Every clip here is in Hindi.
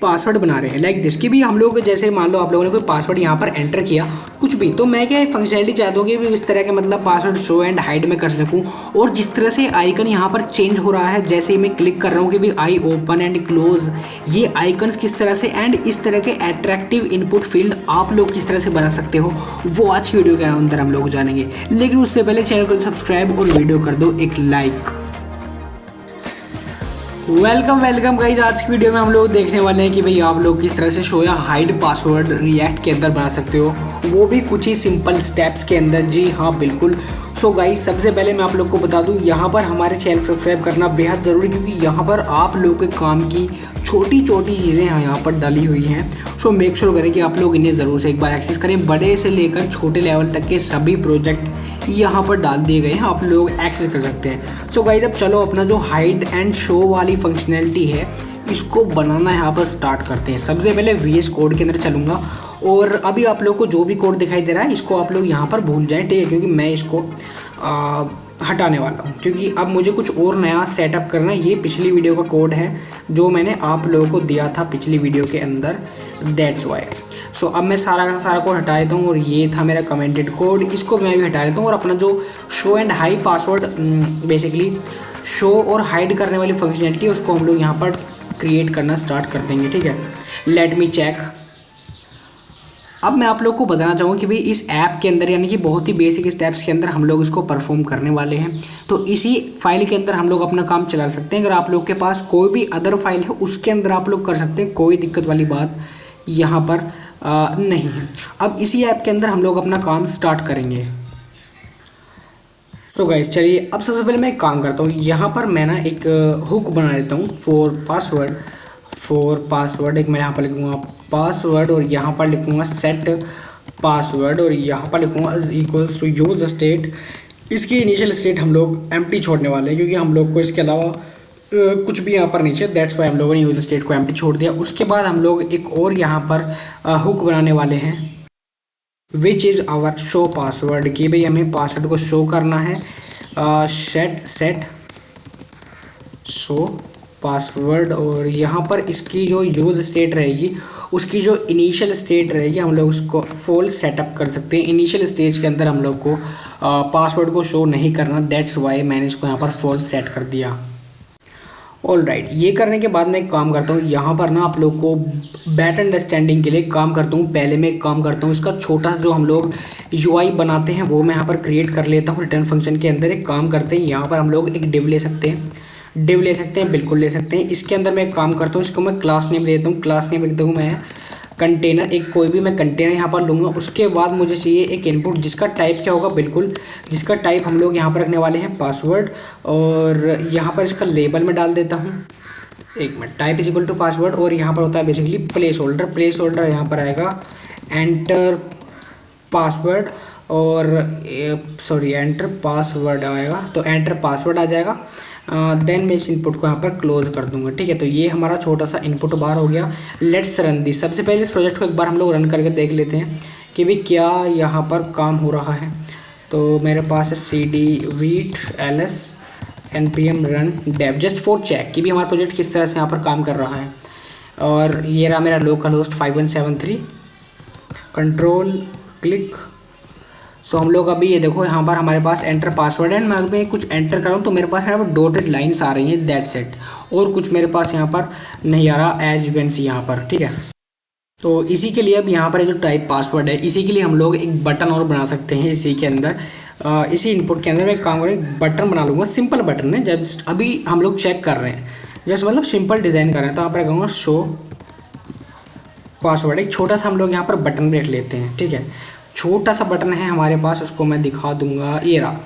पासवर्ड बना रहे हैं लाइक दिस कि भी हम लोग जैसे मान लो आप लोगों ने कोई पासवर्ड यहाँ पर एंटर किया कुछ भी, तो मैं क्या फंक्शनलिटी चाहता हूँ कि भी इस तरह के मतलब पासवर्ड शो एंड हाइड में कर सकूँ। और जिस तरह से आइकन यहाँ पर चेंज हो रहा है जैसे ही मैं क्लिक कर रहा हूँ कि भी आई ओपन एंड क्लोज, ये आइकन्स किस तरह से एंड इस तरह के अट्रैक्टिव इनपुट फील्ड आप लोग किस तरह से बना सकते हो वो आज की वीडियो के अंदर हम लोग जानेंगे। लेकिन उससे पहले चैनल को सब्सक्राइब और वीडियो कर दो एक लाइक। वेलकम गाइस, आज की वीडियो में हम लोग देखने वाले हैं कि भाई आप लोग किस तरह से शो या हाइड पासवर्ड रिएक्ट के अंदर बना सकते हो, वो भी कुछ ही सिंपल स्टेप्स के अंदर। जी हाँ बिल्कुल। सो गाइस सबसे पहले मैं आप लोग को बता दूं यहाँ पर हमारे चैनल को सब्सक्राइब करना बेहद ज़रूरी, क्योंकि यहाँ पर आप लोग के काम की छोटी छोटी चीज़ें यहाँ पर डाली हुई हैं। सो मेक श्योर करें कि आप लोग इन्हें ज़रूर से एक बार एक्सेस करें। बड़े से लेकर छोटे लेवल तक के सभी प्रोजेक्ट यहाँ पर डाल दिए गए हैं, आप लोग एक्सेस कर सकते हैं। सो गाइस अब चलो अपना जो हाइड एंड शो वाली फंक्शनैलिटी है इसको बनाना यहाँ पर स्टार्ट करते हैं। सबसे पहले VS कोड के अंदर चलूँगा और अभी आप लोग को जो भी कोड दिखाई दे रहा है इसको आप लोग यहाँ पर भूल जाएं, ठीक है, क्योंकि मैं इसको हटाने वाला हूँ क्योंकि अब मुझे कुछ और नया सेटअप करना है। ये पिछली वीडियो का कोड है जो मैंने आप लोगों को दिया था पिछली वीडियो के अंदर, दैट्स वाई। सो अब मैं सारा का सारा कोड हटा देता हूँ और ये था मेरा कमेंटेड कोड, इसको मैं भी हटा देता हूँ। और अपना जो show and hide password basically show और हाइड करने वाली फंक्शनलिटी है उसको हम लोग यहाँ पर क्रिएट करना स्टार्ट कर देंगे, ठीक है। Let me check. अब मैं आप लोग को बताना चाहूँगा कि भाई इस ऐप के अंदर यानी कि बहुत ही बेसिक स्टेप्स के अंदर हम लोग इसको परफॉर्म करने वाले हैं, तो इसी फाइल के अंदर हम लोग अपना काम चला सकते हैं। अगर आप लोग के पास कोई भी अदर फाइल है उसके अंदर आप लोग कर सकते हैं, कोई दिक्कत वाली बात यहाँ पर नहीं है। अब इसी ऐप के अंदर हम लोग अपना काम स्टार्ट करेंगे। तो गाइस चलिए अब सबसे पहले मैं एक काम करता हूँ, यहाँ पर मैं ना एक हुक बना देता हूँ फॉर पासवर्ड। एक मैं यहाँ पर लिखूँगा पासवर्ड और यहाँ पर लिखूँगा सेट पासवर्ड और यहाँ पर लिखूँगा इक्वल्स टू यूज स्टेट। इसकी इनिशियल स्टेट हम लोग एम्प्टी छोड़ने वाले हैं क्योंकि हम लोग को इसके अलावा कुछ भी यहाँ पर नहीं चाहिए, दैट्स वाई हम लोगों ने यूज स्टेट को एम्प्टी छोड़ दिया। उसके बाद हम लोग एक और यहाँ पर हुक बनाने वाले हैं which is our show password, कि भाई हमें पासवर्ड को शो करना है। सेट शो पासवर्ड और यहाँ पर इसकी जो यूज स्टेट रहेगी उसकी जो इनिशियल स्टेट रहेगी हम लोग उसको फुल सेटअप कर सकते हैं। इनिशियल स्टेज के अंदर हम लोग को पासवर्ड को शो नहीं करना, दैट्स वाई मैंने इसको यहाँ पर फुल सेट कर दिया। ऑल राइट, ये करने के बाद मैं एक काम करता हूँ, यहाँ पर ना आप लोग को बेटर अंडरस्टैंडिंग के लिए काम करता हूँ। पहले मैं एक काम करता हूँ, इसका छोटा सा जो हम लोग UI बनाते हैं वो मैं यहाँ पर क्रिएट कर लेता हूँ। रिटर्न फंक्शन के अंदर एक काम करते हैं, यहाँ पर हम लोग एक डिव ले सकते हैं, बिल्कुल ले सकते हैं। इसके अंदर मैं एक काम करता हूँ, इसको मैं क्लास नेम देता हूँ। क्लास नेम लिख दूँ मैं कंटेनर, एक कोई भी मैं कंटेनर यहाँ पर लूँगा। उसके बाद मुझे चाहिए एक इनपुट जिसका टाइप क्या होगा, बिल्कुल जिसका टाइप हम लोग यहाँ पर रखने वाले हैं पासवर्ड। और यहाँ पर इसका लेबल में डाल देता हूँ, एक minute, type is equal to password. और यहाँ पर होता है बेसिकली प्लेस होल्डर यहाँ पर आएगा एंटर पासवर्ड और सॉरी एंटर पासवर्ड आएगा, तो एंटर पासवर्ड आ जाएगा। देन मैं इस इनपुट को यहाँ पर क्लोज कर दूंगा, ठीक है। तो ये हमारा छोटा सा इनपुट बार हो गया। Let's run this. सबसे पहले इस प्रोजेक्ट को एक बार हम लोग रन करके देख लेते हैं कि भाई क्या यहाँ पर काम हो रहा है। तो मेरे पास है cd vit ls npm run dev just for check कि भी हमारा प्रोजेक्ट किस तरह से यहाँ पर काम कर रहा है। और ये रहा मेरा लोकल होस्ट 5173, कंट्रोल क्लिक। सो हम लोग अभी ये देखो यहाँ पर हमारे पास एंटर पासवर्ड है। मैं अभी कुछ एंटर कर रहा हूँ तो मेरे पास यहाँ पर डॉटेड लाइन्स आ रही हैं, दैट्स इट। और कुछ मेरे पास यहाँ पर नहीं आ रहा, एज यू कैन सी यहाँ पर, ठीक है। तो इसी के लिए अब यहाँ पर जो टाइप पासवर्ड है इसी के लिए हम लोग एक बटन और बना सकते हैं इसी के अंदर। इसी इनपुट के अंदर मैं काम करूँ, बटन बना लूँगा, सिंपल बटन है। जब अभी हम लोग चेक कर रहे हैं, जस्ट मतलब सिंपल डिज़ाइन कर रहे हैं, तो यहाँ पर कहूँगा शो पासवर्ड। एक छोटा सा हम लोग यहाँ पर बटन भी रख लेते हैं, ठीक है। छोटा सा बटन है हमारे पास, उसको मैं दिखा दूंगा, ये रहा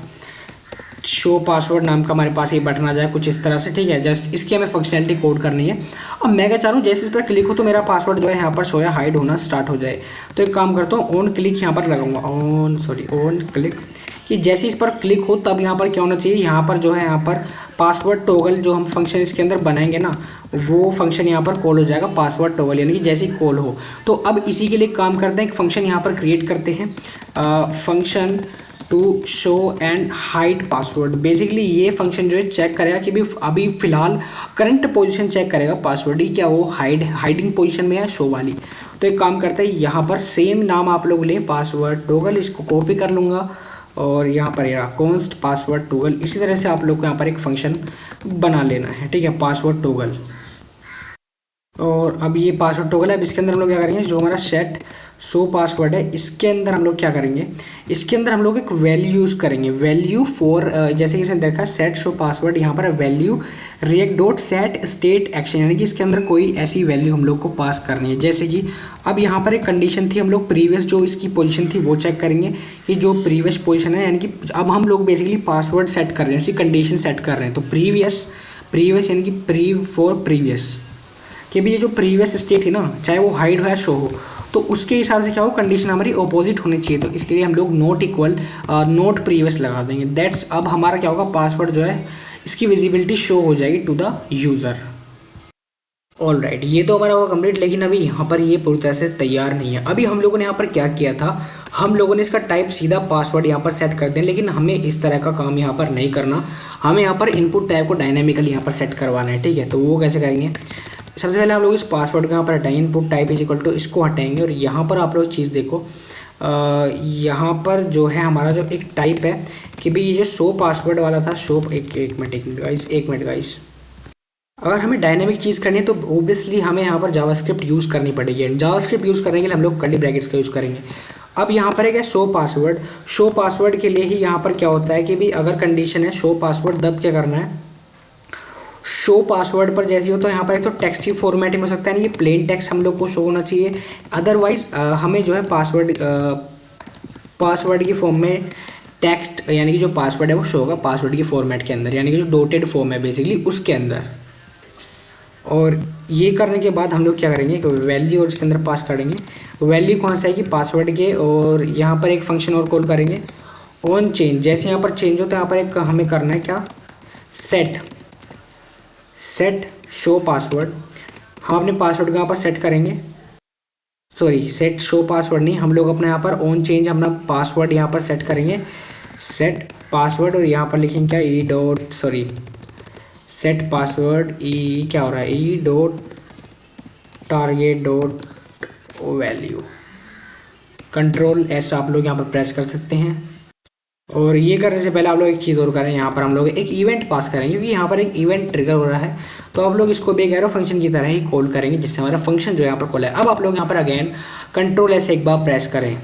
शो पासवर्ड नाम का हमारे पास ये बटन आ जाए कुछ इस तरह से, ठीक है। जस्ट इसकी हमें फंक्शनैलिटी कोड करनी है। अब मैं क्या चाह रहा हूँ, जैसे इस पर क्लिक हो तो मेरा पासवर्ड जो है यहाँ पर शो या हाइड होना स्टार्ट हो जाए। तो एक काम करता हूँ, ऑन क्लिक यहाँ पर लगाऊंगा, ऑन क्लिक, कि जैसे इस पर क्लिक हो तब यहाँ पर क्या होना चाहिए, यहाँ पर जो है यहाँ पर पासवर्ड टॉगल जो हम फंक्शन इसके अंदर बनाएंगे ना वो फंक्शन यहाँ पर कॉल हो जाएगा, पासवर्ड टॉगल, यानी कि जैसे ही कॉल हो। तो अब इसी के लिए काम करते हैं, एक फंक्शन यहाँ पर क्रिएट करते हैं, function to show and hide password. Basically ये फंक्शन जो है चेक करेगा कि भी अभी फिलहाल करंट पोजीशन चेक करेगा पासवर्ड ही क्या वो हाइडिंग पोजीशन में है शो वाली। तो एक काम करते हैं, यहाँ पर सेम नाम आप लोग लें पासवर्ड टॉगल, इसको कॉपी कर लूँगा और यहाँ पर ये कॉन्स्ट पासवर्ड टॉगल। इसी तरह से आप लोग को यहाँ पर एक फंक्शन बना लेना है, ठीक है, पासवर्ड टॉगल। और अब ये पासवर्ड टॉगल है, अब इसके अंदर हम लोग क्या करेंगे, जो हमारा सेट शो पासवर्ड है इसके अंदर हम लोग क्या करेंगे, इसके अंदर हम लोग एक वैल्यू यूज़ करेंगे, वैल्यू फॉर जैसे कि इसने देखा सेट शो पासवर्ड, यहाँ पर value react dot set state action, यानी कि इसके अंदर कोई ऐसी वैल्यू हम लोग को पास करनी है। जैसे कि अब यहाँ पर एक कंडीशन थी, हम लोग प्रीवियस जो इसकी पोजीशन थी वो चेक करेंगे कि जो प्रीवियस पोजीशन है, यानी कि अब हम लोग बेसिकली पासवर्ड सेट कर रहे हैं, उसकी कंडीशन सेट कर रहे हैं। तो प्रीवियस प्रीवियस यानी कि प्रीवियस कि भी ये जो प्रीवियस स्टेट थी ना, चाहे वो हाइड हो या शो हो, तो उसके हिसाब से क्या हो, कंडीशन हमारी ऑपोजिट होनी चाहिए। तो इसके लिए हम लोग नोट इक्वल नोट प्रीवियस लगा देंगे। दैट्स अब हमारा क्या होगा, पासवर्ड जो है इसकी विजिबिलिटी शो हो जाएगी to the user. All right, ये तो हमारा होगा कंप्लीट, लेकिन अभी यहाँ पर ये पूरी तरह से तैयार नहीं है। अभी हम लोगों ने यहाँ पर क्या किया था, हम लोगों ने इसका टाइप सीधा पासवर्ड यहाँ पर सेट कर दें, लेकिन हमें इस तरह का काम यहाँ पर नहीं करना। हमें यहाँ पर इनपुट टाइप को डायनेमिकली यहाँ पर सेट करवाना है, ठीक है। तो वो कैसे करेंगे, सबसे पहले हम लोग इस पासवर्ड को यहाँ पर हटाएंगे, input type is equal to इसको हटाएंगे और यहाँ पर आप लोग चीज़ देखो, यहाँ पर जो है हमारा जो एक टाइप है कि भाई ये जो शो पासवर्ड वाला था, शो एक मिनट गाइस, अगर हमें डायनेमिक चीज़ करनी है तो ओबियसली हमें यहाँ पर जावास्क्रिप्ट यूज़ करनी पड़ेगी। जावास्क्रिप्ट यूज़ करने के लिए हम लोग कर्ली ब्रैकेट्स का यूज़ करेंगे। अब यहाँ पर है शो पासवर्ड के लिए ही यहाँ पर क्या होता है कि भी अगर कंडीशन है शो पासवर्ड, तब क्या करना है, शो पासवर्ड पर जैसे हो तो यहाँ पर एक तो टेक्स्ट की फॉर्मेट में हो सकता है, नहीं ये प्लेन टेक्स्ट हम लोग को शो होना चाहिए। अदरवाइज हमें जो है पासवर्ड की फॉर्म में टेक्स्ट, यानी कि जो पासवर्ड है वो शो होगा पासवर्ड की फॉर्मेट के अंदर, यानी कि जो डॉटेड फॉर्म है बेसिकली उसके अंदर। और ये करने के बाद हम लोग क्या करेंगे, कि वैल्यू और इसके अंदर पास करेंगे। वैल्यू कौन सा है कि पासवर्ड के, और यहाँ पर एक फंक्शन और कॉल करेंगे ऑन चेंज। जैसे यहाँ पर चेंज हो तो यहाँ पर एक हमें करना है क्या, सेट शो पासवर्ड। हम अपने पासवर्ड को यहाँ पर सेट करेंगे, सॉरी सेट शो पासवर्ड नहीं, हम लोग अपने यहाँ पर ऑन चेंज अपना पासवर्ड यहाँ पर सेट करेंगे, सेट पासवर्ड, और यहाँ पर लिखेंगे क्या, e dot sorry set password e क्या हो रहा है, e dot target dot value, control S आप लोग यहाँ पर प्रेस कर सकते हैं। और ये करने से पहले आप लोग एक चीज़ और करें, यहाँ पर हम लोग एक इवेंट पास करेंगे, क्योंकि यहाँ पर एक इवेंट ट्रिगर हो रहा है। तो आप लोग इसको भी एक एरो फंक्शन की तरह ही कॉल करेंगे, जिससे हमारा फंक्शन जो है यहाँ पर कॉल है। अब आप लोग यहाँ पर अगेन कंट्रोल ऐसे एक बार प्रेस करें।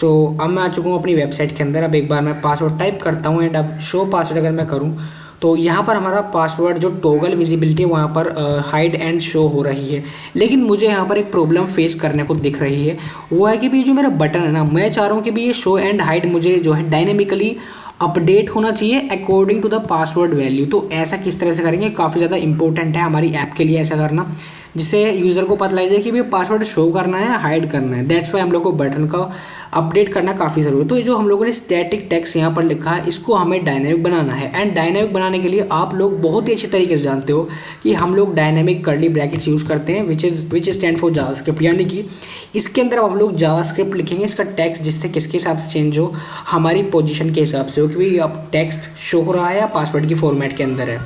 तो अब मैं आ चुका हूँ अपनी वेबसाइट के अंदर। अब एक बार मैं पासवर्ड टाइप करता हूँ एंड अब शो पासवर्ड अगर मैं करूँ तो यहाँ पर हमारा पासवर्ड जो टॉगल विजिबिलिटी है वहाँ पर हाइड एंड शो हो रही है। लेकिन मुझे यहाँ पर एक प्रॉब्लम फेस करने को दिख रही है, वो है कि भी जो मेरा बटन है ना, मैं चाह रहा हूँ कि भी ये शो एंड हाइड मुझे जो है डायनेमिकली अपडेट होना चाहिए according to the password value. तो ऐसा किस तरह से करेंगे, काफ़ी ज़्यादा इंपॉर्टेंट है हमारी ऐप के लिए ऐसा करना, जिससे यूज़र को पता लग जाए कि भी पासवर्ड शो करना है हाइड करना है। दैट्स वाई हम लोग को बटन का अपडेट करना काफ़ी ज़रूरी है। तो ये जो हम लोगों ने स्टैटिक टेक्स्ट यहाँ पर लिखा है, इसको हमें डायनेमिक बनाना है। एंड डायनेमिक बनाने के लिए आप लोग बहुत ही अच्छे तरीके से जानते हो कि हम लोग डायनेमिक कर्ली ब्रैकेट्स यूज़ करते हैं, विच स्टैंड फॉर जावास्क्रिप्ट, यानी कि इसके अंदर हम लोग जावास्क्रिप्ट लिखेंगे, इसका टेक्स्ट जिससे किसके हिसाब से चेंज हो, हमारी पोजीशन के हिसाब से हो कि भाई अब टेक्स्ट शो हो रहा है या पासवर्ड की फॉर्मेट के अंदर है।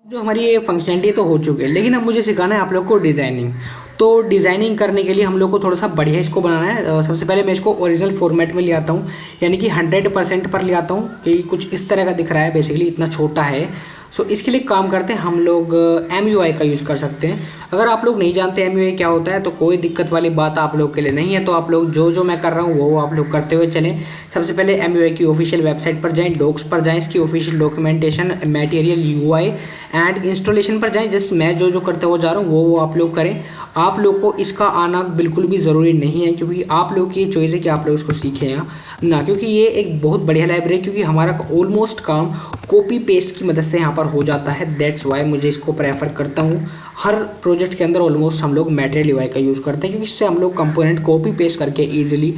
जो हमारी ये फंक्शनलिटी तो हो चुकी है, लेकिन अब मुझे सिखाना है आप लोग को डिज़ाइनिंग। तो डिज़ाइनिंग करने के लिए हम लोग को थोड़ा सा बढ़िया इसको बनाना है। सबसे पहले मैं इसको ओरिजिनल फॉर्मेट में ले आता हूँ, यानी कि 100% पर ले आता हूँ कि कुछ इस तरह का दिख रहा है, बेसिकली इतना छोटा है। सो इसके लिए काम करते हैं हम लोग MUI का यूज़ कर सकते हैं। अगर आप लोग नहीं जानते MUI क्या होता है तो कोई दिक्कत वाली बात आप लोग के लिए नहीं है। तो आप लोग जो जो मैं कर रहा हूँ वो आप लोग करते हुए चलें। सबसे पहले MUI की ऑफिशियल वेबसाइट पर जाएं, डॉक्स पर जाएं, इसकी official documentation, material, UI and installation पर जाएं। जस्ट मैं जो जो करते हुए जा रहा हूँ वो आप लोग करें। आप लोग को इसका आना बिल्कुल भी ज़रूरी नहीं है, क्योंकि आप लोग की चॉइस है कि आप लोग इसको सीखें या ना, क्योंकि ये एक बहुत बढ़िया लाइब्रेरी, क्योंकि हमारा ऑलमोस्ट काम कॉपी पेस्ट की मदद से यहाँ पर हो जाता है। दैट्स वाई मुझे इसको प्रेफर करता हूँ। हर प्रोजेक्ट के अंदर ऑलमोस्ट हम लोग मटेरियल UI का यूज़ करते हैं, क्योंकि इससे हम लोग कंपोनेंट कॉपी पेस्ट करके ईजिली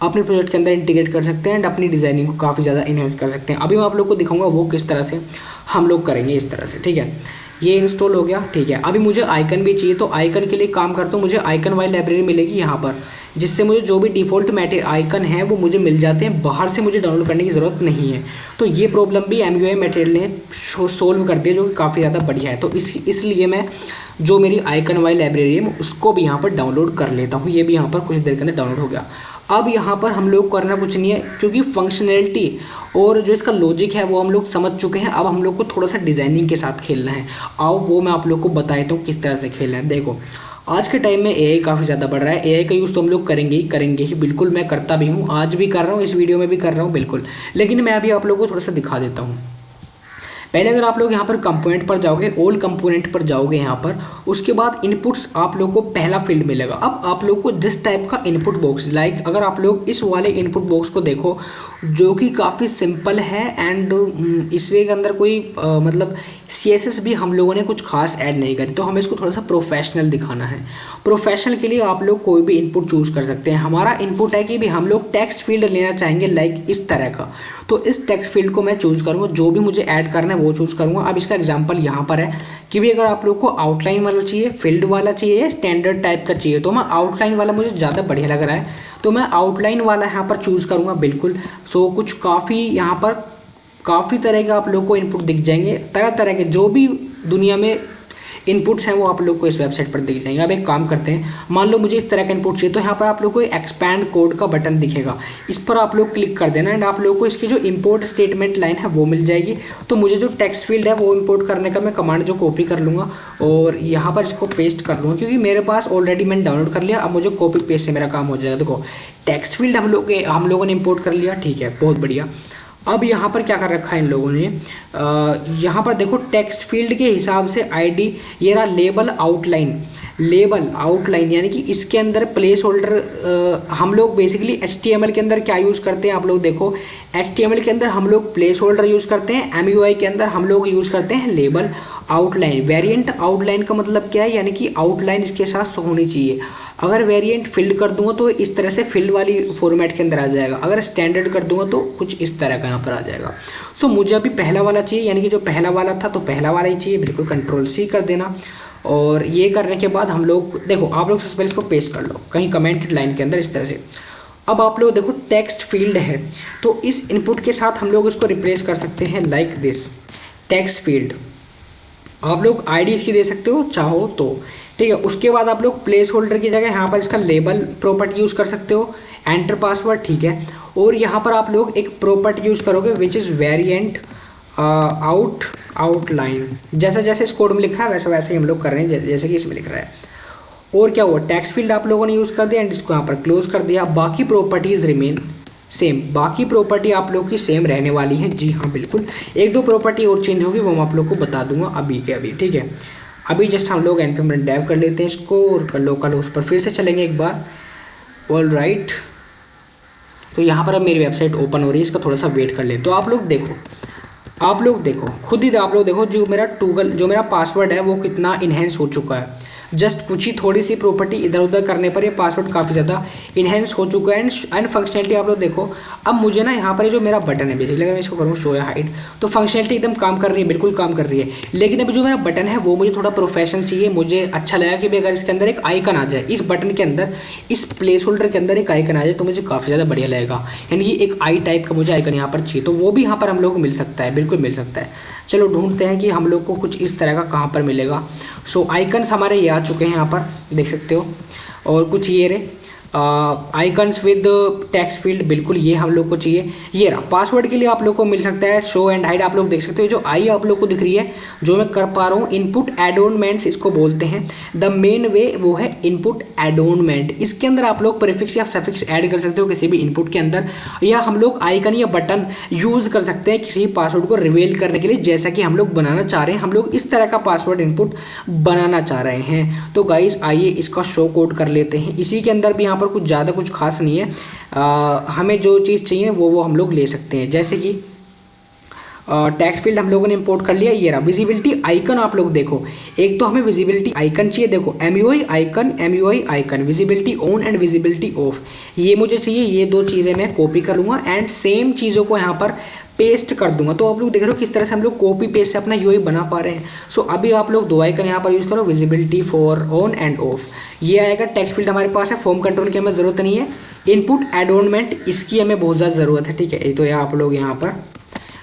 अपने प्रोजेक्ट के अंदर इंटीग्रेट कर सकते हैं एंड अपनी डिज़ाइनिंग को काफ़ी ज़्यादा इन्हेंस कर सकते हैं। अभी मैं आप लोग को दिखाऊंगा वो किस तरह से हम लोग करेंगे, इस तरह से। ठीक है, ये इंस्टॉल हो गया। ठीक है, अभी मुझे आइकन भी चाहिए, तो आइकन के लिए काम करता हूँ। मुझे आइकन वाली लाइब्रेरी मिलेगी यहाँ पर, जिससे मुझे जो भी डिफ़ॉल्ट मैटेरियल आइकन है वो मुझे मिल जाते हैं, बाहर से मुझे डाउनलोड करने की ज़रूरत नहीं है। तो ये प्रॉब्लम भी MUI मटेरियल ने सोल्व कर दिया, जो कि काफ़ी ज़्यादा बढ़िया है। तो इसलिए मैं जो मेरी आइकन वाली लाइब्रेरी है उसको भी यहाँ पर डाउनलोड कर लेता हूँ। ये भी यहाँ पर कुछ देर के अंदर डाउनलोड हो गया। अब यहाँ पर हम लोग करना कुछ नहीं है, क्योंकि फंक्शनैलिटी और जो इसका लॉजिक है वो हम लोग समझ चुके हैं। अब हम लोग को थोड़ा सा डिज़ाइनिंग के साथ खेलना है। आओ वो मैं आप लोग को बता देता हूँ किस तरह से खेलना है। देखो, आज के टाइम में AI काफ़ी ज़्यादा बढ़ रहा है। AI का यूज़ तो हम लोग करेंगे ही बिल्कुल। मैं करता भी हूँ, आज भी कर रहा हूँ, इस वीडियो में भी कर रहा हूँ बिल्कुल। लेकिन मैं अभी आप लोगों को थोड़ा सा दिखा देता हूँ। पहले अगर आप लोग यहाँ पर कंपोनेंट पर जाओगे, ऑल कंपोनेंट पर जाओगे यहाँ पर, उसके बाद इनपुट्स आप लोग को पहला फील्ड मिलेगा। अब आप लोग को जिस टाइप का इनपुट बॉक्स, लाइक अगर आप लोग इस वाले इनपुट बॉक्स को देखो, जो कि काफ़ी सिंपल है एंड इसके अंदर कोई मतलब CSS भी हम लोगों ने कुछ खास ऐड नहीं करी, तो हमें इसको थोड़ा सा प्रोफेशनल दिखाना है। प्रोफेशनल के लिए आप लोग कोई भी इनपुट चूज़ कर सकते हैं। हमारा इनपुट है कि भी हम लोग टेक्स्ट फील्ड लेना चाहेंगे, लाइक इस तरह का। तो इस टेक्स्ट फील्ड को मैं चूज़ करूँगा, जो भी मुझे ऐड करना है वो चूज़ करूँगा। अब इसका एग्जांपल यहाँ पर है कि भी अगर आप लोग को आउटलाइन वाला चाहिए, फील्ड वाला चाहिए या स्टैंडर्ड टाइप का चाहिए, तो मैं आउटलाइन वाला मुझे ज़्यादा बढ़िया लग रहा है, तो मैं आउटलाइन वाला यहाँ पर चूज़ करूँगा बिल्कुल। सो कुछ काफ़ी यहाँ पर काफ़ी तरह के आप लोग को इनपुट दिख जाएंगे, तरह तरह के जो भी दुनिया में इनपुट्स हैं वो आप लोग को इस वेबसाइट पर दिख जाएंगे। अब एक काम करते हैं, मान लो मुझे इस तरह का इनपुट चाहिए, तो यहाँ पर आप लोग को एक्सपैंड कोड का बटन दिखेगा, इस पर आप लोग क्लिक कर देना एंड आप लोग को इसकी जो इंपोर्ट स्टेटमेंट लाइन है वो मिल जाएगी। तो मुझे जो टेक्स्ट फील्ड है वो इंपोर्ट करने का मैं कमांड जो कॉपी कर लूँगा और यहाँ पर इसको पेस्ट कर लूँगा, क्योंकि मेरे पास ऑलरेडी मैंने डाउनलोड कर लिया। अब मुझे कॉपी पेस्ट से मेरा काम हो जाएगा। देखो, टेक्स्ट फील्ड हम लोगों ने इंपोर्ट कर लिया। ठीक है, बहुत बढ़िया। अब यहाँ पर क्या कर रखा है इन लोगों ने, यहाँ पर देखो टेक्स्ट फील्ड के हिसाब से ID, ये रहा लेबल आउटलाइन, यानी कि इसके अंदर प्लेस होल्डर हम लोग बेसिकली HTML के अंदर क्या यूज़ करते हैं आप लोग देखो, HTML के अंदर हम लोग प्लेस होल्डर यूज़ करते हैं, MUI के अंदर हम लोग यूज़ करते हैं लेबल आउटलाइन। वेरिएंट आउटलाइन का मतलब क्या है, यानी कि आउटलाइन इसके साथ होनी चाहिए। अगर वेरिएंट फिल्ड कर दूंगा तो इस तरह से फिल्ड वाली फॉर्मेट के अंदर आ जाएगा, अगर स्टैंडर्ड कर दूंगा तो कुछ इस तरह का यहाँ पर आ जाएगा। सो मुझे अभी पहला वाला चाहिए, यानी कि जो पहला वाला था तो पहला वाला ही चाहिए, बिल्कुल Ctrl+C कर देना। और ये करने के बाद हम लोग देखो, आप लोग सबसे पहले इसको पेस्ट कर लो कहीं कमेंटेड लाइन के अंदर इस तरह से। अब आप लोग देखो टेक्स्ट फील्ड है, तो इस इनपुट के साथ हम लोग इसको रिप्लेस कर सकते हैं लाइक दिस टेक्स्ट फील्ड। आप लोग ID इसकी दे सकते हो चाहो तो, ठीक है। उसके बाद आप लोग प्लेस होल्डर की जगह यहाँ पर इसका लेबल प्रॉपर्टी यूज़ कर सकते हो, एंटर पासवर्ड, ठीक है। और यहाँ पर आप लोग एक प्रॉपर्टी यूज़ करोगे विच इज़ वेरिएंट आउटलाइन। जैसा जैसे इस कोड में लिखा है वैसा वैसे ही हम लोग कर रहे हैं, जैसे कि इसमें लिख रहा है। और क्या हुआ, टेक्स्ट फील्ड आप लोगों ने यूज़ कर दिया एंड इसको यहाँ पर क्लोज कर दिया। बाकी प्रॉपर्टीज़ रिमेन सेम, बाकी प्रॉपर्टी आप लोग की सेम रहने वाली हैं। जी हाँ बिल्कुल, एक दो प्रॉपर्टी और चेंज होगी, वो मैं आप लोग को बता दूंगा अभी के अभी, ठीक है। अभी जस्ट हम लोग npm run dev कर लेते हैं इसको और लोकल होस्ट पर फिर से चलेंगे एक बार। ऑल राइट, तो यहाँ पर अब मेरी वेबसाइट ओपन हो रही है, इसका थोड़ा सा वेट कर लें। तो आप लोग देखो खुद ही आप लोग देखो, जो मेरा पासवर्ड है वो कितना इन्हेंस हो चुका है। जस्ट कुछ ही थोड़ी सी प्रॉपर्टी इधर उधर करने पर ये पासवर्ड काफ़ी ज़्यादा इन्हेंस हो चुका है एंड फंक्शनलिटी आप लोग देखो। अब मुझे ना यहाँ पर जो मेरा बटन है बेसिकली, अगर मैं इसको करूँ शो या हाइड, तो फंक्शनलिटी एकदम काम कर रही है, बिल्कुल काम कर रही है। लेकिन अभी जो मेरा बटन है वो मुझे थोड़ा प्रोफेशनल चाहिए। मुझे अच्छा लगा कि भाई अगर इसके अंदर एक आइकन आ जाए, इस बटन के अंदर, इस प्लेस होल्डर के अंदर एक आइकन आ जाए तो मुझे काफ़ी ज़्यादा बढ़िया लगेगा। यानी कि एक आई टाइप का मुझे आइकन यहाँ पर चाहिए, तो वो भी यहाँ पर हम लोग को मिल सकता है, बिल्कुल मिल सकता है। चलो ढूंढते हैं कि हम लोग को कुछ इस तरह का कहाँ पर मिलेगा। सो आइकन्स हमारे ये आ चुके हैं, यहाँ पर देख सकते हो। और कुछ ये रहे आइकन्स विद टेक्स्ट फील्ड, बिल्कुल ये हम लोग को चाहिए। ये रहा पासवर्ड के लिए आप लोग को मिल सकता है शो एंड हाइड। आप लोग देख सकते हो जो आई आप लोग को दिख रही है, जो मैं कर पा रहा हूँ, इनपुट एडोनमेंट्स इसको बोलते हैं। द मेन वे वो है इनपुट एडोनमेंट। इसके अंदर आप लोग प्रीफिक्स या सफिक्स ऐड कर सकते हो किसी भी इनपुट के अंदर, या हम लोग आइकन या बटन यूज कर सकते हैं किसी पासवर्ड को रिवील करने के लिए, जैसा कि हम लोग बनाना चाह रहे हैं। हम लोग इस तरह का पासवर्ड इनपुट बनाना चाह रहे हैं। तो गाइस आइए इसका शो कोड कर लेते हैं। इसी के अंदर भी यहाँ पर कुछ ज़्यादा कुछ खास नहीं है। हमें जो चीज़ चाहिए वो हम लोग ले सकते हैं, जैसे कि टेक्स्ट फील्ड हम लोगों ने इंपोर्ट कर लिया। ये रहा विजिबिलिटी आइकन। आप लोग देखो, एक तो हमें विजिबिलिटी आइकन चाहिए, देखो MUI icon, MUI icon, visibility on and visibility off, ये मुझे चाहिए। ये दो चीज़ें मैं कॉपी कर लूँगा एंड सेम चीज़ों को यहाँ पर पेस्ट कर दूंगा। तो आप लोग देख रहे हो किस तरह से हम लोग कॉपी पेस्ट से अपना यूआई बना पा रहे हैं। सो अभी आप लोग दो आइकन यहाँ पर यूज़ करो, visibility for on end of. ये आएगा। टेक्स्ट फील्ड हमारे पास है, फॉर्म कंट्रोल की हमें ज़रूरत नहीं है। इनपुट एडोनमेंट इसकी हमें बहुत ज़्यादा ज़रूरत है, ठीक है। तो यह आप लोग यहाँ पर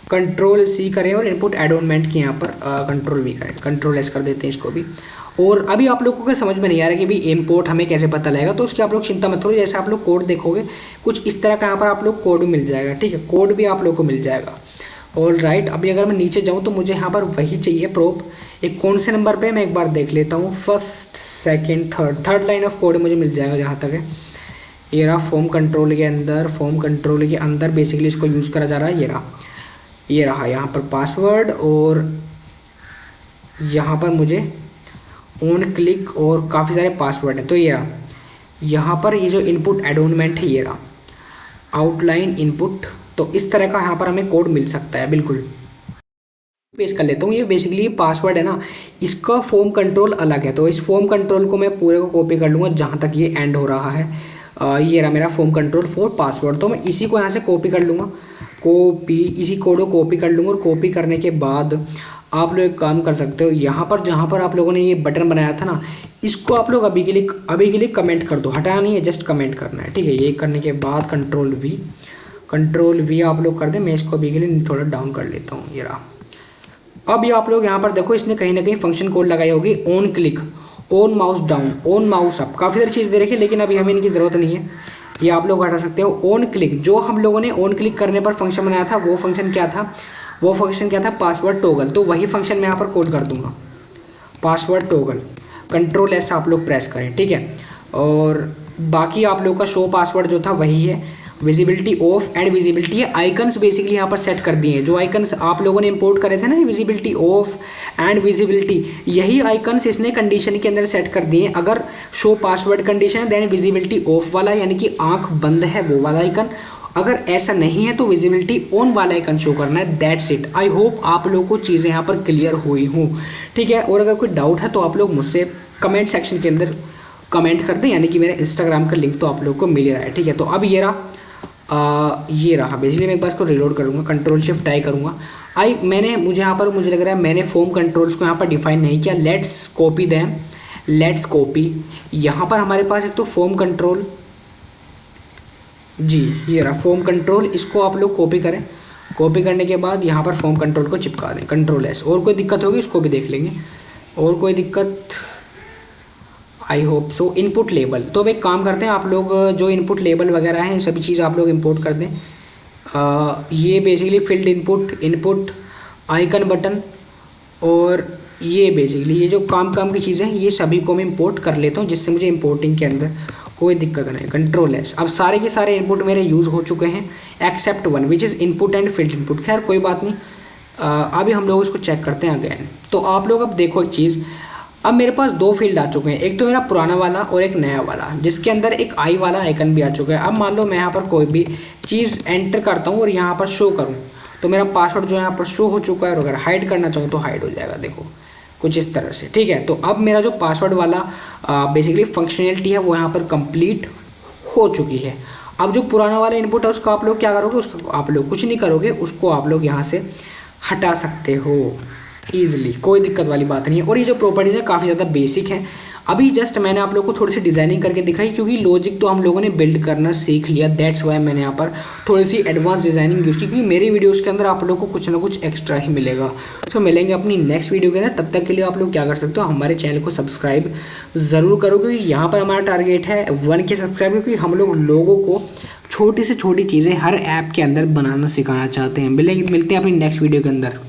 कंट्रोल सी करें और इनपुट एडोनमेंट की यहाँ पर कंट्रोल वी करें, कंट्रोल एस कर देते हैं इसको भी। और अभी आप लोगों को समझ में नहीं आ रहा कि भाई इम्पोर्ट हमें कैसे पता लगेगा, तो उसकी आप लोग चिंता मत करो। जैसे आप लोग कोड देखोगे कुछ इस तरह का यहाँ पर आप लोग कोड मिल जाएगा, ठीक है। कोड भी आप लोग को मिल जाएगा। ऑल राइट, अभी अगर मैं नीचे जाऊँ तो मुझे यहाँ पर वही चाहिए प्रोप। एक कौन से नंबर पे मैं एक बार देख लेता हूँ, first second third line of code मुझे मिल जाएगा जहाँ तक है। ये रहा फॉर्म कंट्रोल के अंदर, फॉर्म कंट्रोल के अंदर बेसिकली इसको यूज़ करा जा रहा है। ये रहा यहाँ पर पासवर्ड, और यहाँ पर मुझे ऑन क्लिक और काफ़ी सारे पासवर्ड हैं। तो ये रहा यहाँ पर ये जो इनपुट एडोनमेंट है, ये रहा आउटलाइन इनपुट। तो इस तरह का यहाँ पर हमें कोड मिल सकता है, बिल्कुल। पेश कर लेता हूँ। ये बेसिकली पासवर्ड है ना, इसका फॉर्म कंट्रोल अलग है। तो इस फॉर्म कंट्रोल को मैं पूरे को कॉपी कर लूँगा जहाँ तक ये एंड हो रहा है। ये रहा मेरा फॉर्म कंट्रोल फॉर पासवर्ड। तो मैं इसी को यहाँ से कॉपी कर लूँगा, कॉपी, इसी कोड को कॉपी कर लूँगा। और कॉपी करने के बाद आप लोग एक काम कर सकते हो, यहाँ पर जहाँ पर आप लोगों ने ये बटन बनाया था ना, इसको आप लोग अभी के लिए कमेंट कर दो। हटाना नहीं है, जस्ट कमेंट करना है, ठीक है। ये करने के बाद कंट्रोल वी आप लोग कर दें। मैं इसको अभी के लिए थोड़ा डाउन कर लेता हूँ। ये रहा। अब ये आप लोग यहाँ पर देखो, इसने कहीं ना कहीं फंक्शन कोड लगाई होगी, on click, on mouse down, on mouse up, काफ़ी सारी चीज़ दे रखी है, लेकिन अभी हमें इनकी ज़रूरत नहीं है। ये आप लोग हटा सकते हो। ऑन क्लिक, जो हम लोगों ने ऑन क्लिक करने पर फंक्शन बनाया था, वो फंक्शन क्या था, पासवर्ड टॉगल। तो वही फंक्शन मैं यहाँ पर कोड कर दूंगा, पासवर्ड टॉगल। कंट्रोल एस आप लोग प्रेस करें, ठीक है। और बाकी आप लोग का शो पासवर्ड जो था वही है। Visibility of and visibility icons basically यहाँ पर सेट कर दिए हैं। जो आइकन्स आप लोगों ने इंपोर्ट करे थे ना, विजिबिलिटी ऑफ एंड विजिबिलिटी, यही आइकन्स इसने कंडीशन के अंदर सेट कर दिए हैं। अगर शो पासवर्ड कंडीशन है देन विजिबिलिटी ऑफ वाला, यानी कि आंख बंद है, वो वाला आइकन। अगर ऐसा नहीं है तो विजिबिलिटी ऑन वाला आइकन शो करना है। That's it. आई होप आप लोगों को चीज़ें यहाँ पर क्लियर हुई हूँ, ठीक है। और अगर कोई डाउट है तो आप लोग मुझसे कमेंट सेक्शन के अंदर कमेंट कर दें, यानी कि मेरे इंस्टाग्राम का लिंक तो आप लोग को मिल रहा है, ठीक है। तो अब ये रहा बेसिकली। मैं एक बार इसको रिलोड करूँगा, कंट्रोल शिफ्ट आई करूँगा। मुझे लग रहा है मैंने फॉर्म कंट्रोल्स को यहाँ पर डिफाइन नहीं किया। Let's copy them, let's copy. यहाँ पर हमारे पास एक तो फॉर्म कंट्रोल, जी ये रहा फॉर्म कंट्रोल, इसको आप लोग कॉपी करें। कॉपी करने के बाद यहाँ पर फॉर्म कंट्रोल को चिपका दें, कंट्रोल एस। और कोई दिक्कत होगी उसको भी देख लेंगे, और कोई दिक्कत I hope so. Input label, तो अब एक काम करते हैं, आप लोग जो इनपुट लेबल वगैरह हैं सभी चीज़ आप लोग इंपोर्ट कर दें। ये basically field input icon button, और ये बेसिकली ये जो काम की चीज़ें हैं ये सभी को मैं इंपोर्ट कर लेता हूँ, जिससे मुझे इंपोर्टिंग के अंदर कोई दिक्कत नहीं। Control S. अब सारे के सारे इनपुट मेरे यूज़ हो चुके हैं except one which is input and field input. खैर कोई बात नहीं, अभी हम लोग इसको चेक करते हैं अगेन। तो आप लोग अब देखो एक चीज़, अब मेरे पास दो फील्ड आ चुके हैं, एक तो मेरा पुराना वाला और एक नया वाला, जिसके अंदर एक आई वाला आइकन भी आ चुका है। अब मान लो मैं यहाँ पर कोई भी चीज़ एंटर करता हूँ और यहाँ पर शो करूँ, तो मेरा पासवर्ड जो है यहाँ पर शो हो चुका है। और अगर हाइड करना चाहूँ तो हाइड हो जाएगा। देखो कुछ इस तरह से, ठीक है। तो अब मेरा जो पासवर्ड वाला बेसिकली फंक्शनैलिटी है वो यहाँ पर कंप्लीट हो चुकी है। अब जो पुराना वाला इनपुट है उसका आप लोग क्या करोगे, उसका आप लोग कुछ नहीं करोगे, उसको आप लोग यहाँ से हटा सकते हो ईजिली, कोई दिक्कत वाली बात नहीं है। और ये जो प्रॉपर्टीज़ है काफ़ी ज़्यादा बेसिक हैं। अभी जस्ट मैंने आप लोग को थोड़ी सी डिज़ाइनिंग करके दिखाई, क्योंकि लॉजिक तो हम लोगों ने बिल्ड करना सीख लिया, दैट्स वाई मैंने यहाँ पर थोड़ी सी एडवांस डिज़ाइनिंग यूज़ की, क्योंकि मेरी वीडियोज़ के अंदर आप लोग को कुछ ना कुछ एक्स्ट्रा ही मिलेगा। तो मिलेंगे अपनी नेक्स्ट वीडियो के अंदर, तब तक के लिए आप लोग क्या कर सकते हो, हमारे चैनल को सब्सक्राइब ज़रूर करो, क्योंकि यहाँ पर हमारा टारगेट है 1K सब्सक्राइब, क्योंकि हम लोग लोगों को छोटी से छोटी चीज़ें हर ऐप के अंदर बनाना सिखाना चाहते हैं। मिलते हैं अपनी नेक्स्ट वीडियो के अंदर।